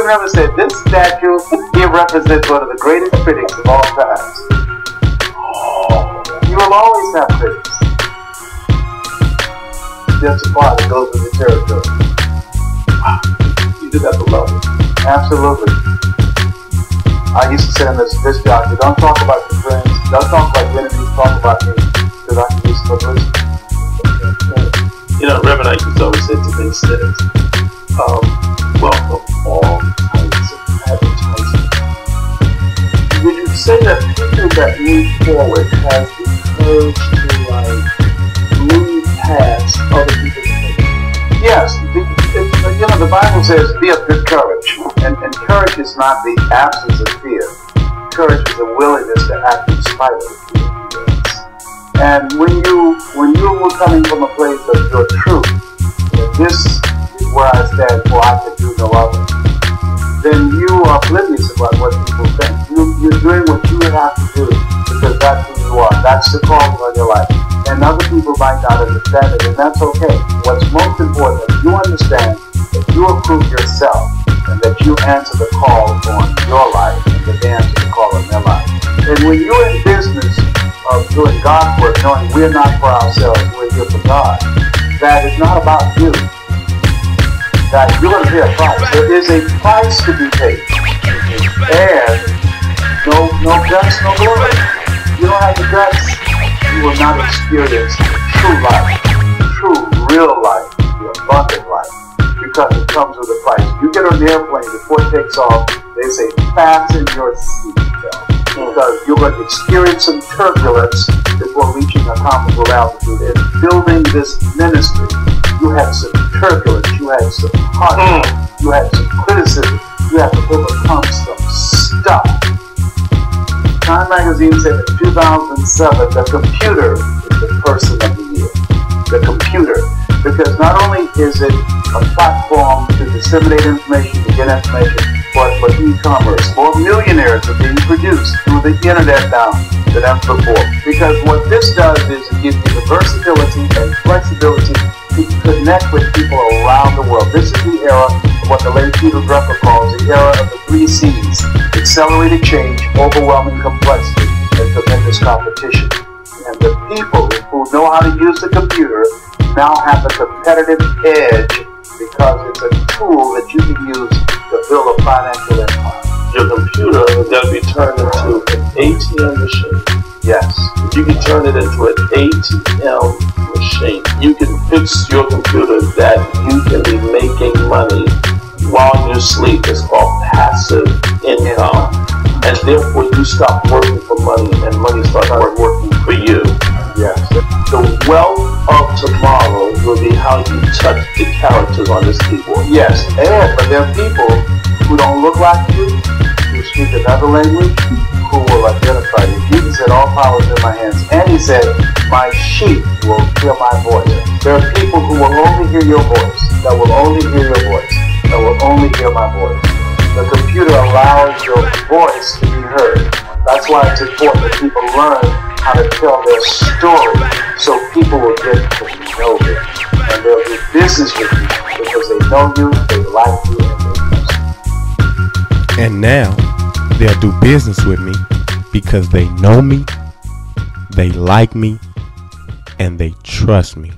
even ever said, this statue, it represents one of the greatest critics of all times. Oh, you will always have critics. Just a part that goes with the territory. Wow. You just have to love it. Absolutely. I used to say in this jockey, don't talk about your friends, don't talk about your enemies, talk about me, because I can use publicity. You know, Reverend Ike used to always say to me, he says, welcome all types of advertising. Would you say that people that move forward have the courage to move past other people's opinions? Yes. You know, the Bible says, be of good courage. And courage is not the absence of fear. Courage is a willingness to act in spite of the fear. And when you were coming from a place of your truth, this is where I stand for, I can do no other, then you are oblivious about what people think. You're doing what you have to do because that's who you are. That's the calling on your life. And other people might not understand it, and that's okay. What's most important is you understand that you approve yourself and that you answer the call on your life and that they answer the call on their life. And when you're in business of doing God's work, knowing we're not for ourselves, we're here for God, that is not about you. That you're going to pay a price. There is a price to be paid. And no guts, no glory. You don't have the guts, you will not experience true life, true, real life, the abundant life, because it comes with a price. You get on the airplane, before it takes off, they say, fasten your seatbelt, because you're going to experience some turbulence before reaching a comfortable altitude. And building this ministry, you had some turbulence, you had some heart, you had some criticism, you had to overcome some stuff. Time magazine said in 2007, the computer is the person of the year. The computer. Because not only is it a platform to disseminate information, to get information, but for e-commerce. More millionaires are being produced through the internet now than ever before. Because what this does is it gives you the versatility and flexibility to connect with people around the world. This is the era of what the late Peter Drucker calls the era of the 3 C's. Accelerated change, overwhelming complexity, and tremendous competition. And the people who know how to use the computer now have a competitive edge because it's a tool that you can use to build a financial empire. Your computer is going to be turned into an ATM machine. Yes. If you can turn it into an ATM machine, you can fix your computer that you can be making money while you sleep. It's called passive income. And therefore you stop working for money and money starts working for you. Yes. The wealth of tomorrow will be how you touch the characters on this keyboard. Yes, but there are people who don't look like you, who speak another language, who will identify you. Jesus said, all power is in my hands. And he said, my sheep will hear my voice. There are people who will only hear your voice, that will only hear your voice, that will only hear my voice. The computer allows your voice to be heard. That's why it's important that people learn how to tell their story so people will get to know you. And they'll do business with you because they know you, they like you, and they trust you. And now they'll do business with me because they know me, they like me, and they trust me.